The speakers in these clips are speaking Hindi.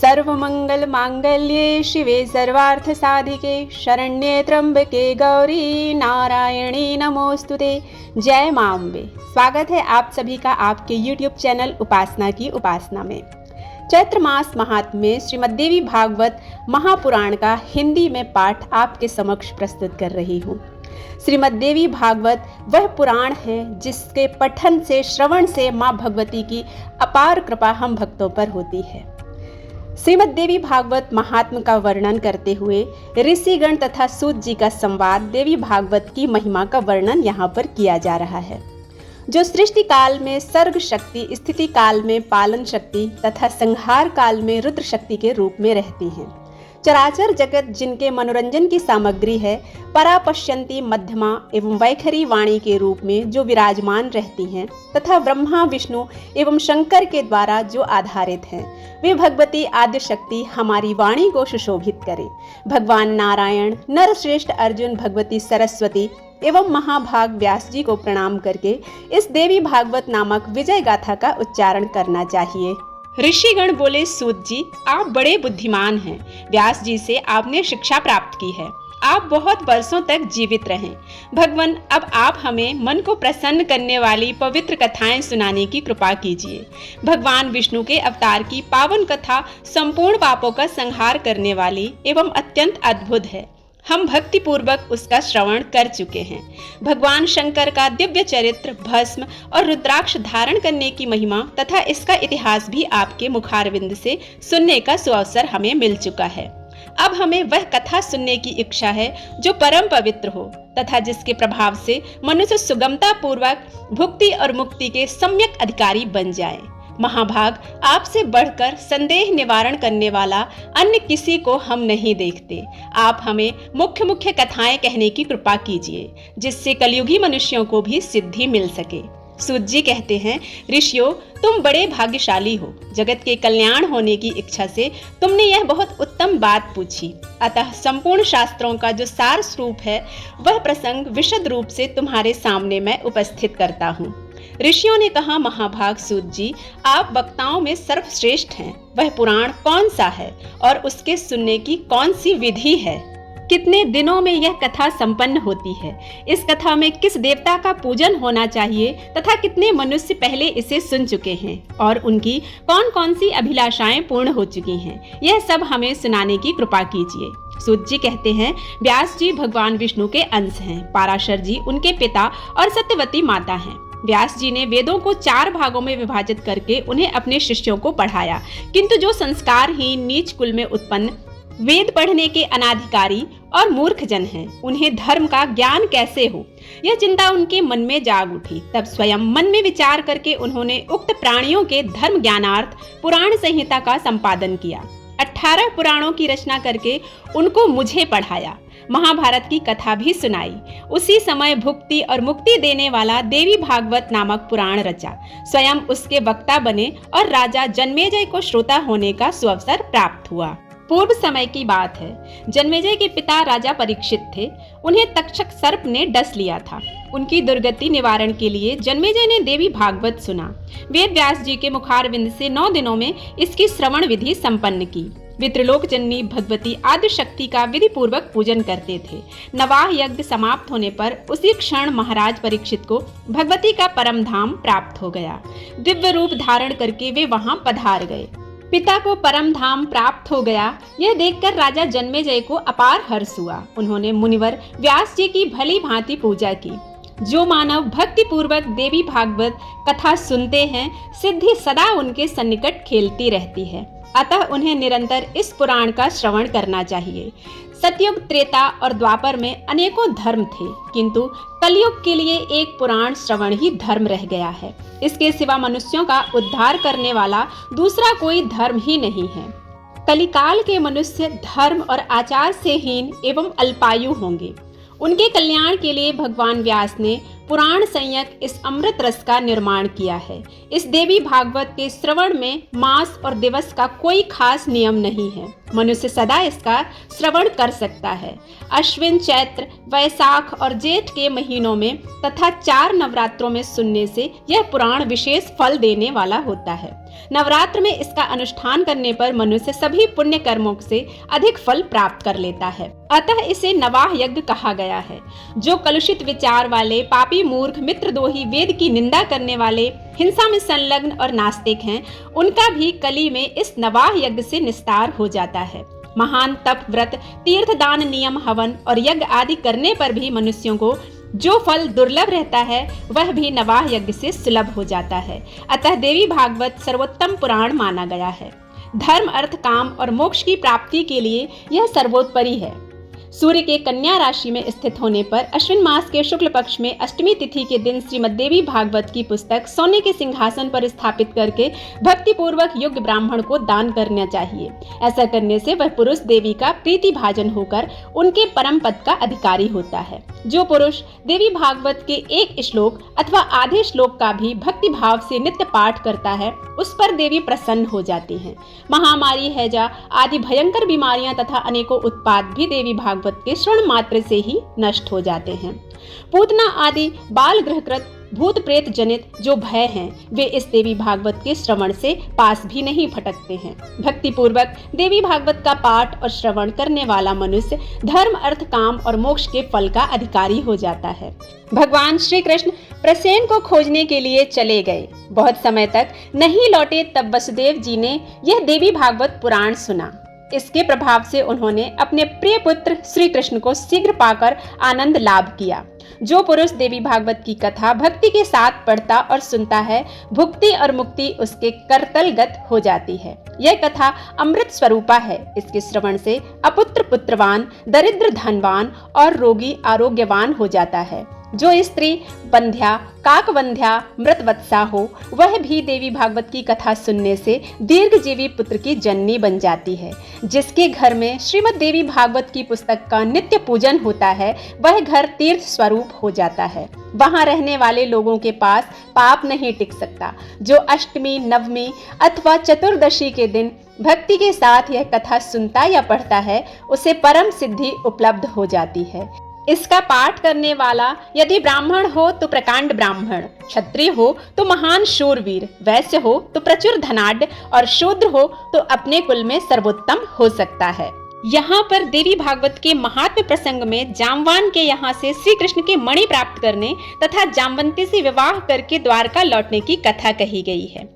सर्वमंगल मांगल्ये शिवे सर्वार्थ साधिके शरण्ये त्र्यंबके गौरी नारायणी नमोस्तुते। जय मां अम्बे। स्वागत है आप सभी का आपके YouTube चैनल उपासना की उपासना में। चैत्र मास महात्म्य श्रीमद्देवी भागवत महापुराण का हिंदी में पाठ आपके समक्ष प्रस्तुत कर रही हूँ। श्रीमद्देवी भागवत वह पुराण है जिसके पठन से श्रवण से माँ भगवती की अपार कृपा हम भक्तों पर होती है। श्रीमद्देवी भागवत महात्म का वर्णन करते हुए ऋषिगण तथा सूत जी का संवाद देवी भागवत की महिमा का वर्णन यहाँ पर किया जा रहा है, जो सृष्टि काल में सर्ग शक्ति, स्थिति काल में पालन शक्ति तथा संहार काल में रुद्र शक्ति के रूप में रहती हैं। चराचर जगत जिनके मनोरंजन की सामग्री है, परापश्यंती मध्यमा एवं वैखरी वाणी के रूप में जो विराजमान रहती हैं तथा ब्रह्मा विष्णु एवं शंकर के द्वारा जो आधारित हैं, वे भगवती आद्य शक्ति हमारी वाणी को सुशोभित करे। भगवान नारायण, नरश्रेष्ठ अर्जुन, भगवती सरस्वती एवं महाभाग व्यास जी को प्रणाम करके इस देवी भागवत नामक विजय गाथा का उच्चारण करना चाहिए। ऋषिगण बोले, सूत जी आप बड़े बुद्धिमान हैं। व्यास जी से आपने शिक्षा प्राप्त की है, आप बहुत वर्षों तक जीवित रहें। भगवान, अब आप हमें मन को प्रसन्न करने वाली पवित्र कथाएं सुनाने की कृपा कीजिए। भगवान विष्णु के अवतार की पावन कथा संपूर्ण पापों का संहार करने वाली एवं अत्यंत अद्भुत है। हम भक्ति पूर्वक उसका श्रवण कर चुके हैं। भगवान शंकर का दिव्य चरित्र, भस्म और रुद्राक्ष धारण करने की महिमा तथा इसका इतिहास भी आपके मुखारविंद से सुनने का सुअवसर हमें मिल चुका है। अब हमें वह कथा सुनने की इच्छा है जो परम पवित्र हो तथा जिसके प्रभाव से मनुष्य सुगमता पूर्वक भुक्ति और मुक्ति के सम्यक अधिकारी बन जाए। महाभाग, आपसे बढ़कर संदेह निवारण करने वाला अन्य किसी को हम नहीं देखते। आप हमें मुख्य मुख्य कथाएं कहने की कृपा कीजिए, जिससे कलयुगी मनुष्यों को भी सिद्धि मिल सके। सूत जी कहते हैं, ऋषियों तुम बड़े भाग्यशाली हो। जगत के कल्याण होने की इच्छा से तुमने यह बहुत उत्तम बात पूछी। अतः संपूर्ण शास्त्रों का जो सार स्वरूप है, वह प्रसंग विशद रूप से तुम्हारे सामने मैं उपस्थित करता हूँ। ऋषियों ने कहा, महाभाग सूत जी, आप वक्ताओं में सर्वश्रेष्ठ हैं। वह पुराण कौन सा है और उसके सुनने की कौन सी विधि है? कितने दिनों में यह कथा संपन्न होती है? इस कथा में किस देवता का पूजन होना चाहिए तथा कितने मनुष्य पहले इसे सुन चुके हैं और उनकी कौन कौन सी अभिलाषाएं पूर्ण हो चुकी हैं? यह सब हमें सुनाने की कृपा कीजिए। सूत जी कहते हैं, व्यास जी भगवान विष्णु के अंश हैं, पाराशर जी उनके पिता और सत्यवती माता हैं। व्यास जी ने वेदों को 4 भागों में विभाजित करके उन्हें अपने शिष्यों को पढ़ाया, किंतु जो संस्कारहीन नीच कुल में उत्पन्न, वेद पढ़ने के अनाधिकारी और मूर्ख जन हैं, उन्हें धर्म का ज्ञान कैसे हो, यह चिंता उनके मन में जाग उठी। तब स्वयं मन में विचार करके उन्होंने उक्त प्राणियों के धर्म ज्ञानार्थ पुराण संहिता का संपादन किया। 18 पुराणों की रचना करके उनको मुझे पढ़ाया। महाभारत की कथा भी सुनाई। उसी समय भुक्ति और मुक्ति देने वाला देवी भागवत नामक पुराण रचा। स्वयं उसके वक्ता बने और राजा जन्मेजय को श्रोता होने का सुअवसर प्राप्त हुआ। पूर्व समय की बात है। जन्मेजय के पिता राजा परीक्षित थे। उन्हें तक्षक सर्प ने डस लिया था। उनकी दुर्गति निवारण के लिए जन्मेजय ने देवी भागवत सुना। वेद व्यास जी के मुखारविंद से 9 दिनों में इसकी श्रवण विधि संपन्न की। वे त्रिलोक जननी भगवती आद्य शक्ति का विधि पूर्वक पूजन करते थे। नवाह यज्ञ समाप्त होने पर उसी क्षण महाराज परीक्षित को भगवती का परम धाम प्राप्त हो गया। दिव्य रूप धारण करके वे वहां पधार गए। पिता को परम धाम प्राप्त हो गया, यह देखकर राजा जन्मेजय को अपार हर्ष हुआ। उन्होंने मुनिवर व्यास जी की भली भांति पूजा की। जो मानव भक्ति पूर्वक देवी भागवत कथा सुनते हैं, सिद्धि सदा उनके सन्निकट खेलती रहती है। अतः उन्हें निरंतर इस पुराण का श्रवण करना चाहिए। सतयुग, त्रेता और द्वापर में अनेकों धर्म थे, किंतु कलयुग के लिए एक पुराण श्रवण ही धर्म रह गया है। इसके सिवा मनुष्यों का उद्धार करने वाला दूसरा कोई धर्म ही नहीं है। कलिकाल के मनुष्य धर्म और आचार से हीन एवं अल्पायु होंगे। उनके कल्याण के लिए भगवान व्यास ने पुराण संयक इस अमृत रस का निर्माण किया है। इस देवी भागवत के श्रवण में मास और दिवस का कोई खास नियम नहीं है। मनुष्य सदा इसका श्रवण कर सकता है। अश्विन, चैत्र, वैशाख और जेठ के महीनों में तथा 4 नवरात्रों में सुनने से यह पुराण विशेष फल देने वाला होता है। नवरात्र में इसका अनुष्ठान करने पर मनुष्य सभी पुण्य कर्मों से अधिक फल प्राप्त कर लेता है। अतः इसे नवाह यज्ञ कहा गया है। जो कलुषित विचार वाले, पापी, मूर्ख, मित्रद्रोही, वेद की निंदा करने वाले, हिंसा में संलग्न और नास्तिक हैं, उनका भी कली में इस नवाह यज्ञ से निस्तार हो जाता है। महान तप, व्रत, तीर्थ, दान, नियम, हवन और यज्ञ आदि करने पर भी मनुष्यों को जो फल दुर्लभ रहता है वह भी नवाह यज्ञ से सुलभ हो जाता है। अतः देवी भागवत सर्वोत्तम पुराण माना गया है। धर्म, अर्थ, काम और मोक्ष की प्राप्ति के लिए यह सर्वोपरि है। सूर्य के कन्या राशि में स्थित होने पर अश्विन मास के शुक्ल पक्ष में अष्टमी तिथि के दिन श्रीमद् देवी भागवत की पुस्तक सोने के सिंहासन पर स्थापित करके भक्ति पूर्वक योग्य ब्राह्मण को दान करना चाहिए। ऐसा करने से वह पुरुष देवी का प्रीति भाजन होकर उनके परम पद का अधिकारी होता है। जो पुरुष देवी भागवत के एक श्लोक अथवा आधे श्लोक का भी भक्ति भाव से नित्य पाठ करता है, उस पर देवी प्रसन्न हो जाती हैं। महामारी, हैजा आदि भयंकर बीमारियां तथा अनेकों उत्पात भी देवी भागवत के श्रवण मात्र से ही नष्ट हो जाते हैं। पूतना आदि बाल गृहकृत भूत प्रेत जनित जो भय हैं, वे इस देवी भागवत के श्रवण से पास भी नहीं फटकते हैं। भक्ति पूर्वक देवी भागवत का पाठ और श्रवण करने वाला मनुष्य धर्म, अर्थ, काम और मोक्ष के फल का अधिकारी हो जाता है। भगवान श्री कृष्ण प्रसेन को खोजने के लिए चले गए। बहुत समय तक नहीं लौटे, तब वसुदेव जी ने यह देवी भागवत पुराण सुना। इसके प्रभाव से उन्होंने अपने प्रिय पुत्र श्री कृष्ण को शीघ्र पाकर आनंद लाभ किया। जो पुरुष देवी भागवत की कथा भक्ति के साथ पढ़ता और सुनता है, भुक्ति और मुक्ति उसके करतलगत हो जाती है। यह कथा अमृत स्वरूपा है। इसके श्रवण से अपुत्र पुत्रवान, दरिद्र धनवान और रोगी आरोग्यवान हो जाता है। जो स्त्री बंध्या, काकवंध्या, मृतवत्सा हो, वह भी देवी भागवत की कथा सुनने से दीर्घजीवी पुत्र की जननी बन जाती है। जिसके घर में श्रीमद् देवी भागवत की पुस्तक का नित्य पूजन होता है, वह घर तीर्थ स्वरूप हो जाता है। वहां रहने वाले लोगों के पास पाप नहीं टिक सकता। जो अष्टमी, नवमी अथवा चतुर्दशी के दिन भक्ति के साथ यह कथा सुनता या पढ़ता है, उसे परम सिद्धि उपलब्ध हो जाती है। इसका पाठ करने वाला यदि ब्राह्मण हो तो प्रकांड ब्राह्मण, क्षत्रिय हो तो महान शूरवीर, वैश्य हो तो प्रचुर धनाढ्य और शूद्र हो तो अपने कुल में सर्वोत्तम हो सकता है। यहाँ पर देवी भागवत के महात्म्य प्रसंग में जामवान के यहाँ से श्री कृष्ण के मणि प्राप्त करने तथा जामवंती से विवाह करके द्वारका लौटने की कथा कही गई है।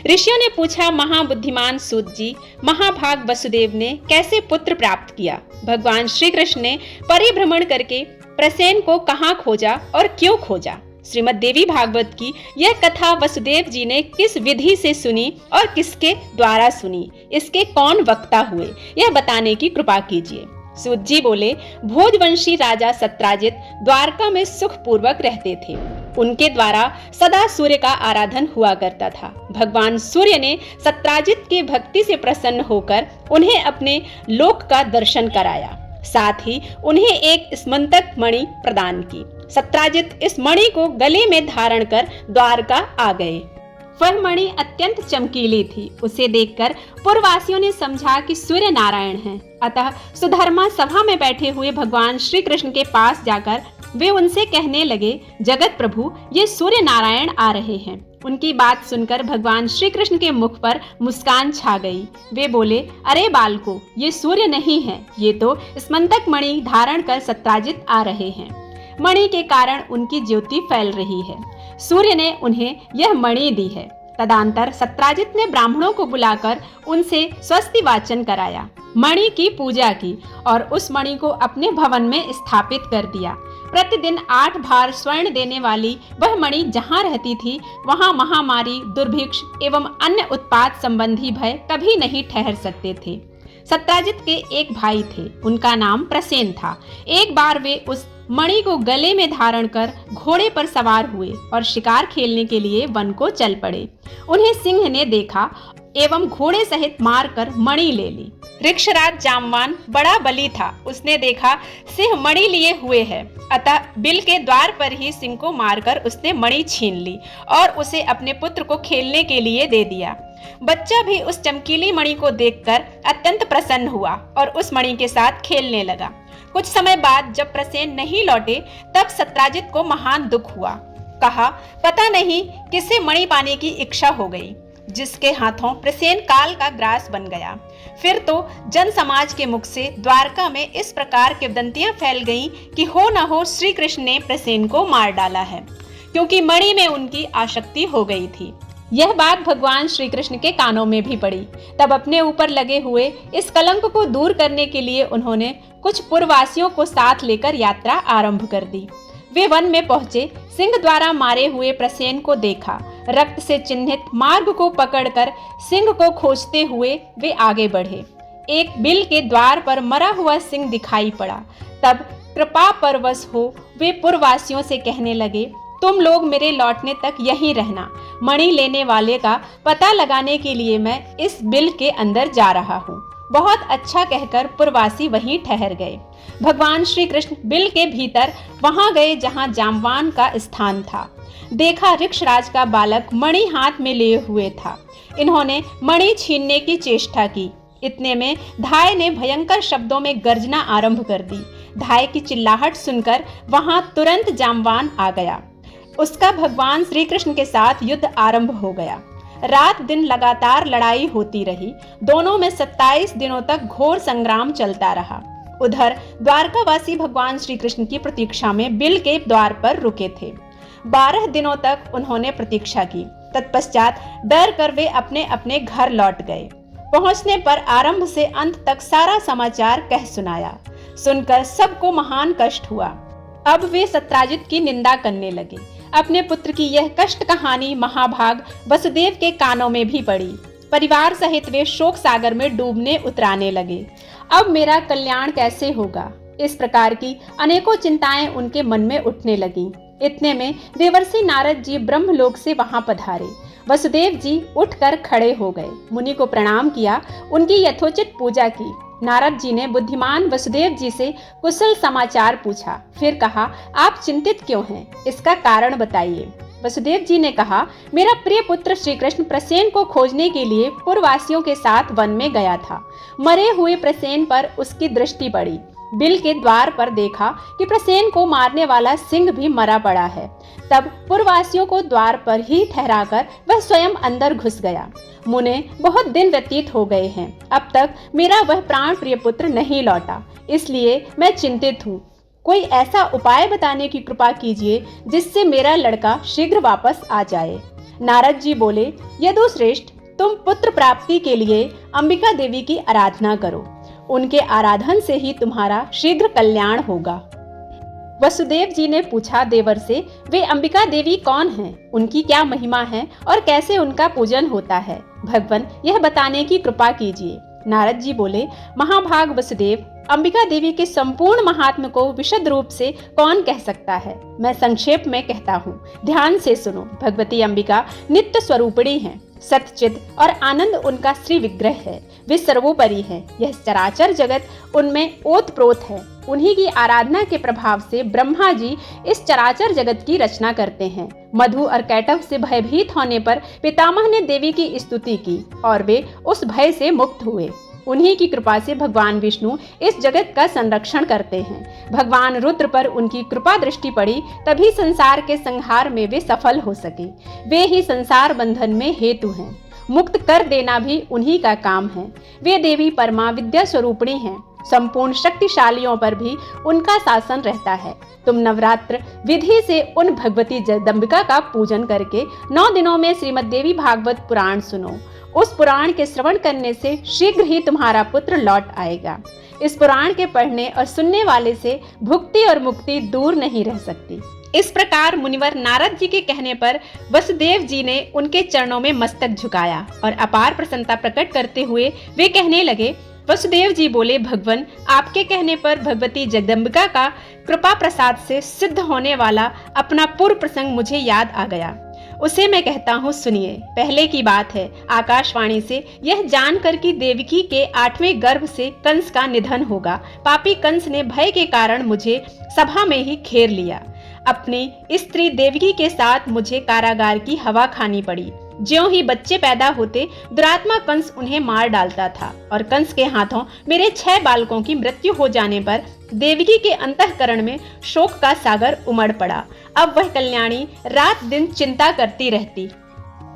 ऋषियों ने पूछा, महाबुद्धिमान सूत जी, महाभाग वसुदेव ने कैसे पुत्र प्राप्त किया? भगवान श्री कृष्ण ने परिभ्रमण करके प्रसेन को कहाँ खोजा और क्यों खोजा? श्रीमद् देवी भागवत की यह कथा वसुदेव जी ने किस विधि से सुनी और किसके द्वारा सुनी? इसके कौन वक्ता हुए? यह बताने की कृपा कीजिए। सूत जी बोले, भोजवंशी राजा सत्राजित द्वारका में सुख पूर्वक रहते थे। उनके द्वारा सदा सूर्य का आराधन हुआ करता था। भगवान सूर्य ने सत्राजित के भक्ति से प्रसन्न होकर उन्हें अपने लोक का दर्शन कराया। साथ ही उन्हें एक स्मंतक मणि प्रदान की। सत्राजित इस मणि को गले में धारण कर द्वारका आ गए। वह मणि अत्यंत चमकीली थी। उसे देखकर पूर्ववासियों ने समझा कि सूर्य नारायण हैं। अतः सुधर्मा सभा में बैठे हुए भगवान श्री कृष्ण के पास जाकर वे उनसे कहने लगे, जगत प्रभु, ये सूर्य नारायण आ रहे हैं। उनकी बात सुनकर भगवान श्री कृष्ण के मुख पर मुस्कान छा गई। वे बोले, अरे बालको, ये सूर्य नहीं है, ये तो स्मंतक मणि धारण कर सत्राजित आ रहे हैं। मणि के कारण उनकी ज्योति फैल रही है। सूर्य ने उन्हें यह मणि दी है। तदंतर सत्राजित ने ब्राह्मणों को बुलाकर उनसे स्वस्ति वाचन कराया, मणि की पूजा की और उस मणि को अपने भवन में स्थापित कर दिया। प्रतिदिन 8 भार स्वर्ण देने वाली वह मणि जहाँ रहती थी, वहाँ महामारी, दुर्भिक्ष एवं अन्य उत्पात संबंधी भय कभी नहीं ठहर सकते थे। सत्राजित के एक भाई थे, उनका नाम प्रसेन था। एक बार वे उस मणि को गले में धारण कर घोड़े पर सवार हुए और शिकार खेलने के लिए वन को चल पड़े। उन्हें सिंह ने देखा एवं घोड़े सहित मारकर मणि ले ली। ऋक्षराज जामवान बड़ा बली था। उसने देखा सिंह मणि लिए हुए है, अतः बिल के द्वार पर ही सिंह को मारकर उसने मणि छीन ली और उसे अपने पुत्र को खेलने के लिए दे दिया। बच्चा भी उस चमकीली मणि को देखकर अत्यंत प्रसन्न हुआ और उस मणि के साथ खेलने लगा। कुछ समय बाद जब प्रसेन नहीं लौटे, तब सत्राजित को महान दुख हुआ। कहा, पता नहीं किसे मणि पाने की इच्छा हो गई। जिसके हाथों प्रसेन काल का ग्रास बन गया। फिर तो जन समाज के मुख से द्वारका में इस प्रकार किंवदंतियां फैल गईं कि हो न हो श्री कृष्ण ने प्रसेन को मार डाला है, क्योंकि मणि में उनकी आसक्ति हो गई थी। यह बात भगवान श्री कृष्ण के कानों में भी पड़ी। तब अपने ऊपर लगे हुए इस कलंक को दूर करने के लिए उन्होंने कुछ पुरवासियों को साथ लेकर यात्रा आरंभ कर दी। वे वन में पहुंचे, सिंह द्वारा मारे हुए प्रसेन को देखा। रक्त से चिन्हित मार्ग को पकड़कर सिंह को खोजते हुए वे आगे बढ़े। एक बिल के द्वार पर मरा हुआ सिंह दिखाई पड़ा। तब कृपा परवश हो वे पुरवासियों से कहने लगे, तुम लोग मेरे लौटने तक यहीं रहना। मणि लेने वाले का पता लगाने के लिए मैं इस बिल के अंदर जा रहा हूँ। बहुत अच्छा कहकर पुरवासी वहीं ठहर गए। भगवान श्री कृष्ण बिल के भीतर वहां गए जहां जाम्बान का स्थान था। देखा ऋक्षराज का बालक मणि हाथ में लिए हुए था। इन्होंने मणि छीनने की चेष्टा की। इतने में धाय ने भयंकर शब्दों में गर्जना आरंभ कर दी। धाय की चिल्लाहट सुनकर वहां तुरंत जाम्बान आ गया। उसका भगवान श्री कृष्ण के साथ युद्ध आरंभ हो गया। रात दिन लगातार लड़ाई होती रही। दोनों में 27 दिनों तक घोर संग्राम चलता रहा। उधर द्वारकावासी भगवान श्री कृष्ण की प्रतीक्षा में बिल के द्वार पर रुके थे। 12 दिनों तक उन्होंने प्रतीक्षा की। तत्पश्चात डर कर वे अपने अपने घर लौट गए। पहुंचने पर आरंभ से अंत तक सारा समाचार कह सुनाया। सुनकर सबको महान कष्ट हुआ। अब वे सत्राजित की निंदा करने लगे। अपने पुत्र की यह कष्ट कहानी महाभाग वसुदेव के कानों में भी पड़ी। परिवार सहित वे शोक सागर में डूबने उतराने लगे। अब मेरा कल्याण कैसे होगा? इस प्रकार की अनेकों चिंताएं उनके मन में उठने लगीं। इतने में देवर्षि नारद जी ब्रह्मलोक से वहां पधारे। वसुदेव जी उठकर खड़े हो गए, मुनि को प्रणाम किया, उनकी यथोचित पूजा की। नारद जी ने बुद्धिमान वसुदेव जी से कुशल समाचार पूछा। फिर कहा, आप चिंतित क्यों हैं? इसका कारण बताइए। वसुदेव जी ने कहा, मेरा प्रिय पुत्र श्री कृष्ण प्रसेन को खोजने के लिए पुरवासियों के साथ वन में गया था। मरे हुए प्रसेन पर उसकी दृष्टि पड़ी। बिल के द्वार पर देखा कि प्रसेन को मारने वाला सिंह भी मरा पड़ा है। तब पुरवासियों को द्वार पर ही ठहराकर वह स्वयं अंदर घुस गया। मुने बहुत दिन व्यतीत हो गए हैं, अब तक मेरा वह प्राण प्रिय पुत्र नहीं लौटा, इसलिए मैं चिंतित हूँ। कोई ऐसा उपाय बताने की कृपा कीजिए जिससे मेरा लड़का शीघ्र वापस आ जाए। नारद जी बोले, यदुश्रेष्ठ, तुम पुत्र प्राप्ति के लिए अंबिका देवी की आराधना करो। उनके आराधन से ही तुम्हारा शीघ्र कल्याण होगा। वसुदेव जी ने पूछा देवर से, वे अंबिका देवी कौन हैं? उनकी क्या महिमा है और कैसे उनका पूजन होता है? भगवान यह बताने की कृपा कीजिए। नारद जी बोले, महाभाग वसुदेव, अंबिका देवी के संपूर्ण महात्म्य को विशद रूप से कौन कह सकता है? मैं संक्षेप में कहता हूँ, ध्यान से सुनो। भगवती अंबिका नित्य स्वरूपिणी है। सतचिद और आनंद उनका श्री विग्रह है। वे सर्वोपरि है। यह चराचर जगत उनमें ओतप्रोत है। उन्हीं की आराधना के प्रभाव से ब्रह्मा जी इस चराचर जगत की रचना करते हैं। मधु और कैटव से भयभीत होने पर पितामह ने देवी की स्तुति की और वे उस भय से मुक्त हुए। उन्हीं की कृपा से भगवान विष्णु इस जगत का संरक्षण करते हैं। भगवान रुद्र पर उनकी कृपा दृष्टि पड़ी, तभी संसार के संहार में वे सफल हो सके। वे ही संसार बंधन में हेतु हैं। मुक्त कर देना भी उन्हीं का काम है। वे देवी परमा विद्या स्वरूपिणी हैं। संपूर्ण शक्तिशालियों पर भी उनका शासन रहता है। तुम नवरात्र विधि से उन भगवती जगदम्बिका का पूजन करके 9 दिनों में श्रीमद् देवी भागवत पुराण सुनो। उस पुराण के श्रवण करने से शीघ्र ही तुम्हारा पुत्र लौट आएगा। इस पुराण के पढ़ने और सुनने वाले से भुक्ति और मुक्ति दूर नहीं रह सकती। इस प्रकार मुनिवर नारद जी के कहने पर वसुदेव जी ने उनके चरणों में मस्तक झुकाया और अपार प्रसन्नता प्रकट करते हुए वे कहने लगे। वसुदेव जी बोले, भगवान, आपके कहने पर भगवती जगदम्बिका का कृपा प्रसाद से सिद्ध होने वाला अपना पूर्व प्रसंग मुझे याद आ गया। उसे मैं कहता हूँ, सुनिए। पहले की बात है, आकाशवाणी से यह जानकर कि देवकी के 8वें गर्भ से कंस का निधन होगा, पापी कंस ने भय के कारण मुझे सभा में ही घेर लिया। अपनी स्त्री देवकी के साथ मुझे कारागार की हवा खानी पड़ी। ज्यों ही बच्चे पैदा होते दुरात्मा कंस उन्हें मार डालता था और कंस के हाथों मेरे 6 बालकों की मृत्यु हो जाने पर देवकी के अंतःकरण में शोक का सागर उमड़ पड़ा। अब वह कल्याणी रात दिन चिंता करती रहती।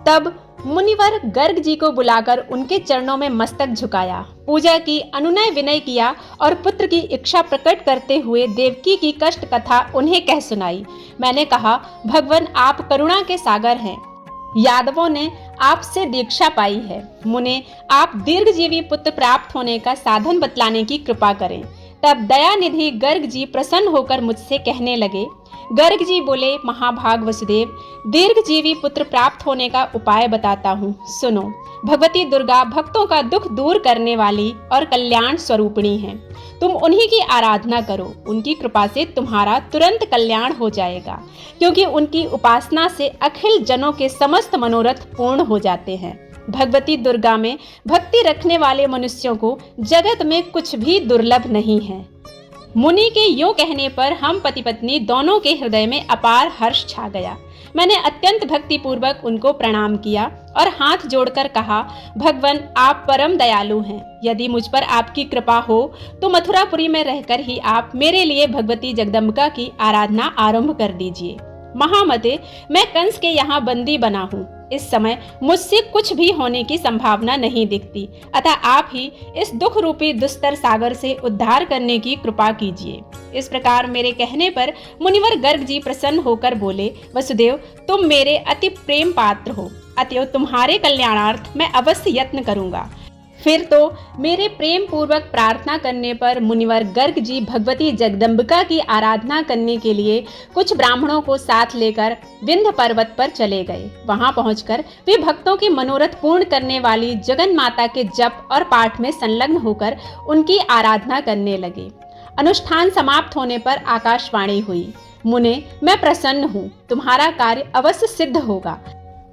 तब मुनिवर गर्ग जी को बुलाकर उनके चरणों में मस्तक झुकाया, पूजा की, अनुनय विनय किया और पुत्र की इच्छा प्रकट करते हुए देवकी की कष्ट कथा उन्हें कह सुनाई। मैंने कहा, भगवान आप करुणा के सागर हैं। यादवों ने आपसे दीक्षा पाई है। मुने आप दीर्घजीवी पुत्र प्राप्त होने का साधन बतलाने की कृपा करें। तब दयानिधि गर्ग जी प्रसन्न होकर मुझसे कहने लगे। गर्ग जी बोले, महाभाग वसुदेव, दीर्घजीवी पुत्र प्राप्त होने का उपाय बताता हूँ, सुनो। भगवती दुर्गा भक्तों का दुख दूर करने वाली और कल्याण स्वरूपिणी हैं। तुम उन्हीं की आराधना करो, उनकी कृपा से तुम्हारा तुरंत कल्याण हो जाएगा, क्योंकि उनकी उपासना से अखिल जनों के समस्त मनोरथ पूर्ण हो जाते हैं। भगवती दुर्गा में भक्ति रखने वाले मनुष्यों को जगत में कुछ भी दुर्लभ नहीं है। मुनि के यूं कहने पर हम पति पत्नी दोनों के हृदय में अपार हर्ष छा गया। मैंने अत्यंत भक्ति पूर्वक उनको प्रणाम किया और हाथ जोड़कर कहा, भगवान आप परम दयालु हैं। यदि मुझ पर आपकी कृपा हो तो मथुरापुरी में रहकर ही आप मेरे लिए भगवती जगदम्बिका की आराधना आरंभ कर दीजिए। महामते, मैं कंस के यहाँ बंदी बना हूँ। इस समय मुझसे कुछ भी होने की संभावना नहीं दिखती, अतः आप ही इस दुख रूपी दुस्तर सागर से उद्धार करने की कृपा कीजिए। इस प्रकार मेरे कहने पर मुनिवर गर्ग जी प्रसन्न होकर बोले, वसुदेव तुम मेरे अति प्रेम पात्र हो, अतएव तुम्हारे कल्याणार्थ मैं अवश्य यत्न करूंगा। फिर तो मेरे प्रेम पूर्वक प्रार्थना करने पर मुनिवर गर्ग जी भगवती जगदम्बिका की आराधना करने के लिए कुछ ब्राह्मणों को साथ लेकर विंध्य पर्वत पर चले गए। वहां पहुंचकर वे भक्तों की मनोरथ पूर्ण करने वाली जगन माता के जप और पाठ में संलग्न होकर उनकी आराधना करने लगे। अनुष्ठान समाप्त होने पर आकाशवाणी हुई, मुने मैं प्रसन्न हूँ, तुम्हारा कार्य अवश्य सिद्ध होगा।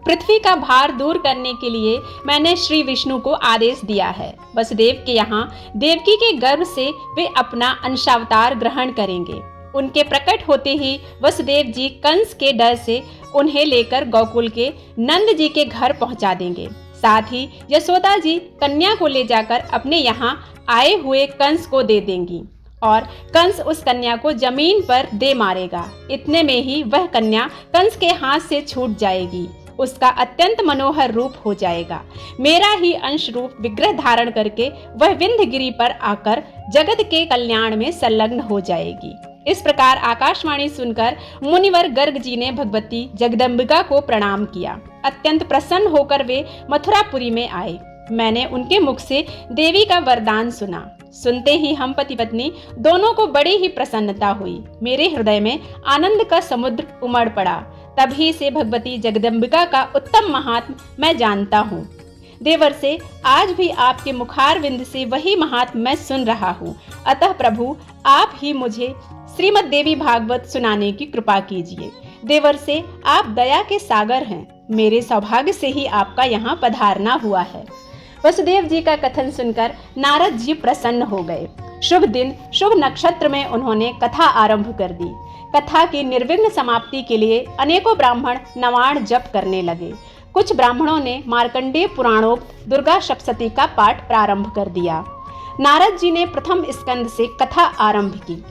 पृथ्वी का भार दूर करने के लिए मैंने श्री विष्णु को आदेश दिया है। वसुदेव के यहाँ देवकी के गर्भ से वे अपना अंशावतार ग्रहण करेंगे। उनके प्रकट होते ही वसुदेव जी कंस के डर से उन्हें लेकर गोकुल के नंद जी के घर पहुंचा देंगे। साथ ही यशोदा जी कन्या को ले जाकर अपने यहाँ आए हुए कंस को दे देंगी और कंस उस कन्या को जमीन पर दे मारेगा। इतने में ही वह कन्या कंस के हाथ से छूट जाएगी, उसका अत्यंत मनोहर रूप हो जाएगा। मेरा ही अंश रूप विग्रह धारण करके वह विंध्यगिरि पर आकर जगत के कल्याण में संलग्न हो जाएगी। इस प्रकार आकाशवाणी सुनकर मुनिवर गर्ग जी ने भगवती जगदम्बिका को प्रणाम किया। अत्यंत प्रसन्न होकर वे मथुरापुरी में आए। मैंने उनके मुख से देवी का वरदान सुना। सुनते ही हम पति पत्नी दोनों को बड़ी ही प्रसन्नता हुई। मेरे हृदय में आनंद का समुद्र उमड़ पड़ा। तभी से भगवती जगदम्बिका का उत्तम महात्म मैं जानता हूँ। देवर से आज भी आपके मुखारविंद से वही महात्म मैं सुन रहा हूँ। अतः प्रभु आप ही मुझे श्रीमद् देवी भागवत सुनाने की कृपा कीजिए। देवर से आप दया के सागर हैं, मेरे सौभाग्य से ही आपका यहाँ पधारना हुआ है। वसुदेव जी का कथन सुनकर नारद जी प्रसन्न हो गए। शुभ दिन शुभ नक्षत्र में उन्होंने कथा आरंभ कर दी। कथा की निर्विघ्न समाप्ति के लिए अनेकों ब्राह्मण नवाण जप करने लगे। कुछ ब्राह्मणों ने मार्कंडेय पुराणोक्त दुर्गा सप्तशती का पाठ प्रारंभ कर दिया। नारद जी ने प्रथम स्कंद से कथा आरंभ की।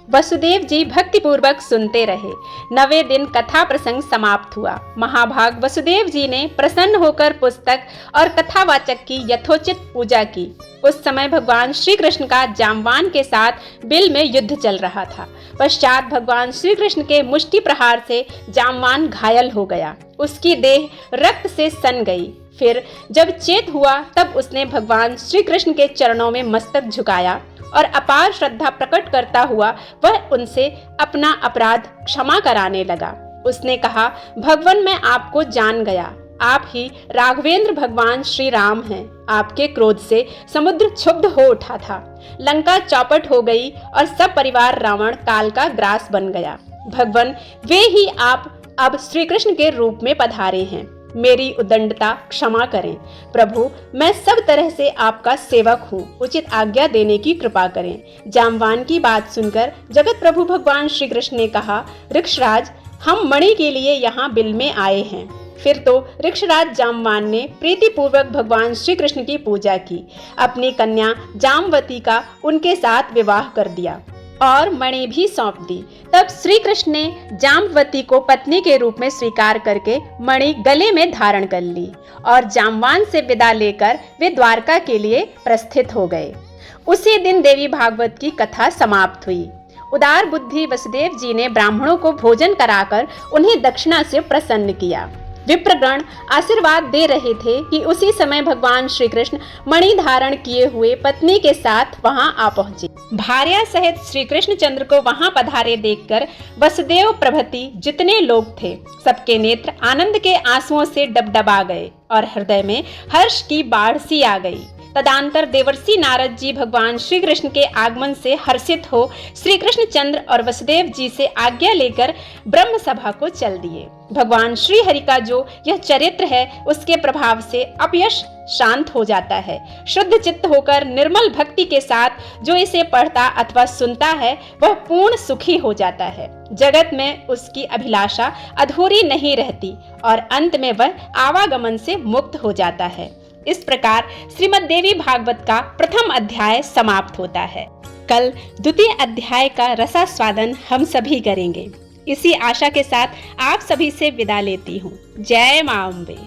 वसुदेव जी भक्ति पूर्वक सुनते रहे। 9वें दिन कथा प्रसंग समाप्त हुआ। महाभाग वसुदेव जी ने प्रसन्न होकर पुस्तक और कथावाचक की यथोचित पूजा की। उस समय भगवान श्री कृष्ण का जाम्बान के साथ बिल में युद्ध चल रहा था। पश्चात भगवान श्री कृष्ण के मुष्टि प्रहार से जाम्बान घायल हो गया, उसकी देह रक्त से सन गई। फिर जब चेत हुआ तब उसने भगवान श्री कृष्ण के चरणों में मस्तक झुकाया और अपार श्रद्धा प्रकट करता हुआ वह उनसे अपना अपराध क्षमा कराने लगा। उसने कहा, भगवान मैं आपको जान गया, आप ही राघवेंद्र भगवान श्री राम हैं। आपके क्रोध से समुद्र क्षुब्ध हो उठा था, लंका चौपट हो गई और सब परिवार रावण काल का ग्रास बन गया। भगवान वे ही आप अब श्री कृष्ण के रूप में पधारे हैं। मेरी उदंडता क्षमा करें प्रभु, मैं सब तरह से आपका सेवक हूँ, उचित आज्ञा देने की कृपा करें। जाम्बान की बात सुनकर जगत प्रभु भगवान श्री कृष्ण ने कहा, ऋक्षराज हम मणि के लिए यहाँ बिल में आए हैं। फिर तो ऋक्षराज जाम्बान ने प्रीति पूर्वक भगवान श्री कृष्ण की पूजा की, अपनी कन्या जामवती का उनके साथ विवाह कर दिया। और मणि भी सौंप दी। तब श्री कृष्ण ने जाम्बवती को पत्नी के रूप में स्वीकार करके मणि गले में धारण कर ली और जाम्बवान से विदा लेकर वे द्वारका के लिए प्रस्थित हो गए। उसी दिन देवी भागवत की कथा समाप्त हुई। उदार बुद्धि वसुदेव जी ने ब्राह्मणों को भोजन कराकर उन्हें दक्षिणा से प्रसन्न किया। विप्रगण आशीर्वाद दे रहे थे कि उसी समय भगवान श्री कृष्ण मणि धारण किए हुए पत्नी के साथ वहां आ पहुंचे। भार्या सहित श्री कृष्ण चंद्र को वहां पधारे देखकर वसुदेव प्रभृति जितने लोग थे सबके नेत्र आनंद के आंसुओं से डबडबा गए और हृदय में हर्ष की बाढ़ सी आ गई। तदंतर देवर्षि नारद जी भगवान श्री कृष्ण के आगमन से हर्षित हो श्री कृष्ण चंद्र और वसुदेव जी से आज्ञा लेकर ब्रह्म सभा को चल दिए। भगवान श्री हरि का जो यह चरित्र है उसके प्रभाव से अपयश शांत हो जाता है। शुद्ध चित्त होकर निर्मल भक्ति के साथ जो इसे पढ़ता अथवा सुनता है वह पूर्ण सुखी हो जाता है। जगत में उसकी अभिलाषा अधूरी नहीं रहती और अंत में वह आवागमन से मुक्त हो जाता है। इस प्रकार श्रीमद् देवी भागवत का प्रथम अध्याय समाप्त होता है। कल द्वितीय अध्याय का रसास्वादन हम सभी करेंगे। इसी आशा के साथ आप सभी से विदा लेती हूँ। जय मां अम्बे।